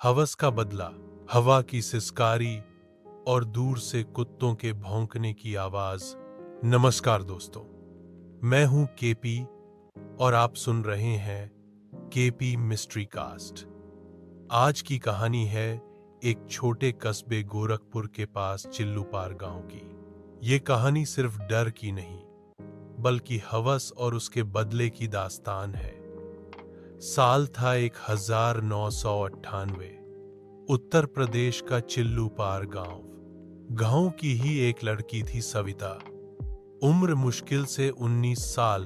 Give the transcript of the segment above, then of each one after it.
हवस का बदला, हवा की सिसकारी और दूर से कुत्तों के भौंकने की आवाज। नमस्कार दोस्तों, मैं हूं केपी और आप सुन रहे हैं केपी मिस्ट्री कास्ट। आज की कहानी है एक छोटे कस्बे गोरखपुर के पास चिल्लूपार गांव की। ये कहानी सिर्फ डर की नहीं, बल्कि हवस और उसके बदले की दास्तान है। साल था 1998। उत्तर प्रदेश का चिल्लूपार गांव। गांव की ही एक लड़की थी सविता। उम्र मुश्किल से 19 साल,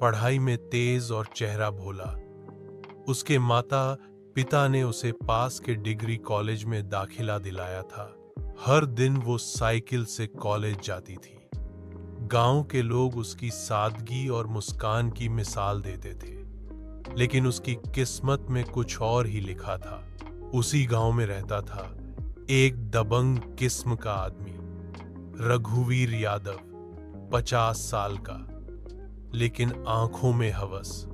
पढ़ाई में तेज और चेहरा भोला। उसके माता पिता ने उसे पास के डिग्री कॉलेज में दाखिला दिलाया था। हर दिन वो साइकिल से कॉलेज जाती थी। गांव के लोग उसकी सादगी और मुस्कान की मिसाल देते थे, लेकिन उसकी किस्मत में कुछ और ही लिखा था। उसी गांव में रहता था एक दबंग किस्म का आदमी, रघुवीर यादव, 50 साल का, लेकिन आंखों में हवस।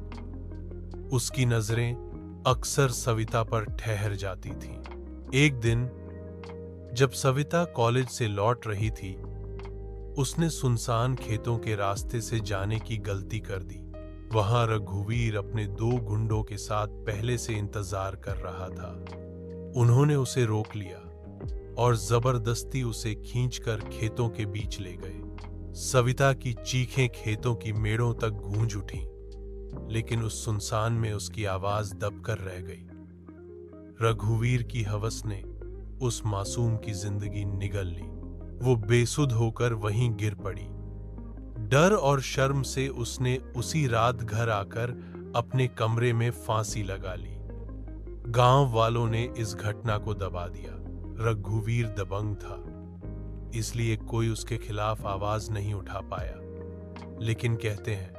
उसकी नजरें अक्सर सविता पर ठहर जाती थीं। एक दिन जब सविता कॉलेज से लौट रही थी, उसने सुनसान खेतों के रास्ते से जाने की गलती कर दी। वहां रघुवीर अपने 2 गुंडों के साथ पहले से इंतजार कर रहा था। उन्होंने उसे रोक लिया और जबरदस्ती उसे खींचकर खेतों के बीच ले गए। सविता की चीखें खेतों की मेड़ों तक गूंज उठीं, लेकिन उस सुनसान में उसकी आवाज दबकर रह गई। रघुवीर की हवस ने उस मासूम की जिंदगी निगल ली। वो बेसुध होकर वहीं गिर पड़ी। डर और शर्म से उसने उसी रात घर आकर अपने कमरे में फांसी लगा ली। गांव वालों ने इस घटना को दबा दिया। रघुवीर दबंग था, इसलिए कोई उसके खिलाफ आवाज नहीं उठा पाया। लेकिन कहते हैं,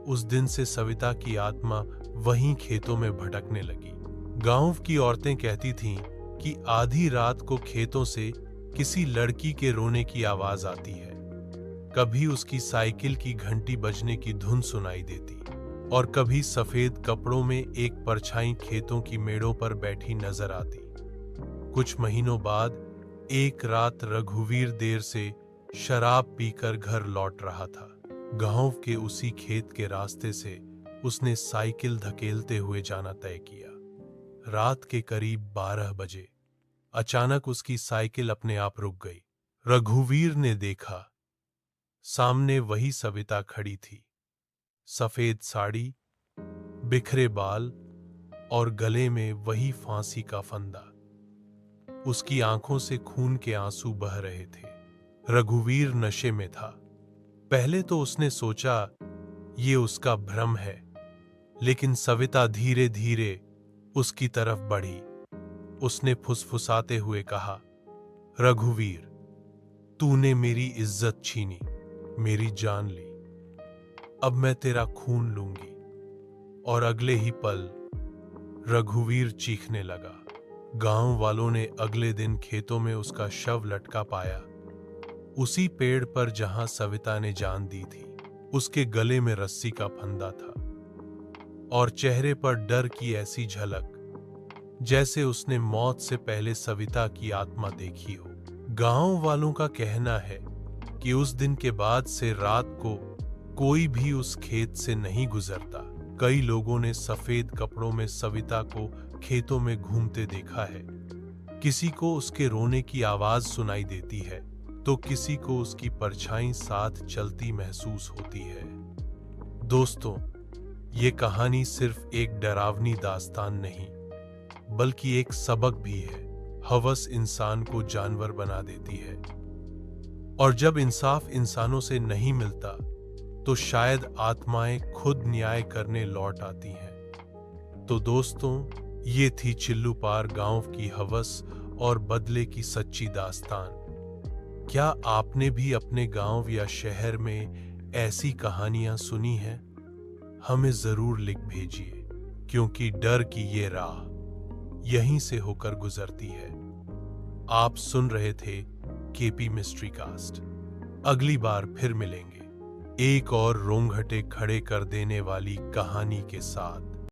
उस दिन से सविता की आत्मा वहीं खेतों में भटकने लगी। गांव की औरतें कहती थीं कि आधी रात को खेतों से किसी लड़की के रोने की आवाज आती है। कभी उसकी साइकिल की घंटी बजने की धुन सुनाई देती, और कभी सफेद कपड़ों में एक परछाई खेतों की मेड़ों पर बैठी नजर आती। कुछ महीनों बाद एक रात रघुवीर देर से शराब पीकर घर लौट रहा था। गांव के उसी खेत के रास्ते से उसने साइकिल धकेलते हुए जाना तय किया। रात के करीब 12 बजे अचानक उसकी साइकिल अपने आप रुक गई। रघुवीर ने देखा, सामने वही सविता खड़ी थी। सफेद साड़ी, बिखरे बाल और गले में वही फांसी का फंदा। उसकी आंखों से खून के आंसू बह रहे थे। रघुवीर नशे में था। पहले तो उसने सोचा ये उसका भ्रम है, लेकिन सविता धीरे धीरे उसकी तरफ बढ़ी। उसने फुसफुसाते हुए कहा, रघुवीर, तूने मेरी इज्जत छीनी, मेरी जान ली। अब मैं तेरा खून लूंगी। और अगले ही पल रघुवीर चीखने लगा। गांव वालों ने अगले दिन खेतों में उसका शव लटका पाया, उसी पेड़ पर जहां सविता ने जान दी थी। उसके गले में रस्सी का फंदा था और चेहरे पर डर की ऐसी झलक जैसे उसने मौत से पहले सविता की आत्मा देखी हो। गांव वालों का कहना है कि उस दिन के बाद से रात को कोई भी उस खेत से नहीं गुजरता। कई लोगों ने सफेद कपड़ों में सविता को खेतों में घूमते देखा है। किसी को उसके रोने की आवाज सुनाई देती है, तो किसी को उसकी परछाई साथ चलती महसूस होती है। दोस्तों, ये कहानी सिर्फ एक डरावनी दास्तान नहीं, बल्कि एक सबक भी है। हवस इंसान को जानवर बना देती है, और जब इंसाफ इंसानों से नहीं मिलता, तो शायद आत्माएं खुद न्याय करने लौट आती हैं। तो दोस्तों, ये थी चिल्लूपार गांव की हवस और बदले की सच्ची दास्तान। क्या आपने भी अपने गांव या शहर में ऐसी कहानियां सुनी हैं? हमें जरूर लिख भेजिए, क्योंकि डर की ये राह यहीं से होकर गुजरती है। आप सुन रहे थे केपी मिस्ट्री कास्ट। अगली बार फिर मिलेंगे एक और रोंगटे खड़े कर देने वाली कहानी के साथ।